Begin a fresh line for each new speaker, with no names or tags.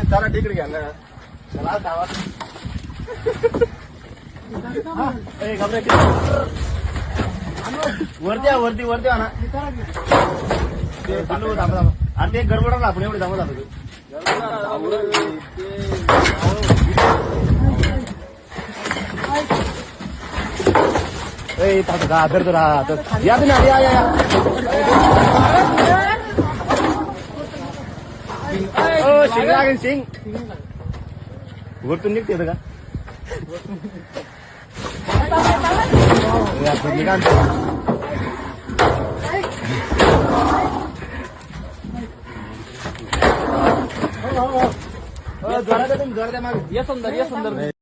चला तिकडे घ्या ना चला गावात वरती वरती आणा ते आणि ते गडबड आपण एवढे जमा झालो घर तो राहा या तुम्ही या शिंग लागेल शिंग वरतून निघते का जोरात मागे ये सुंदर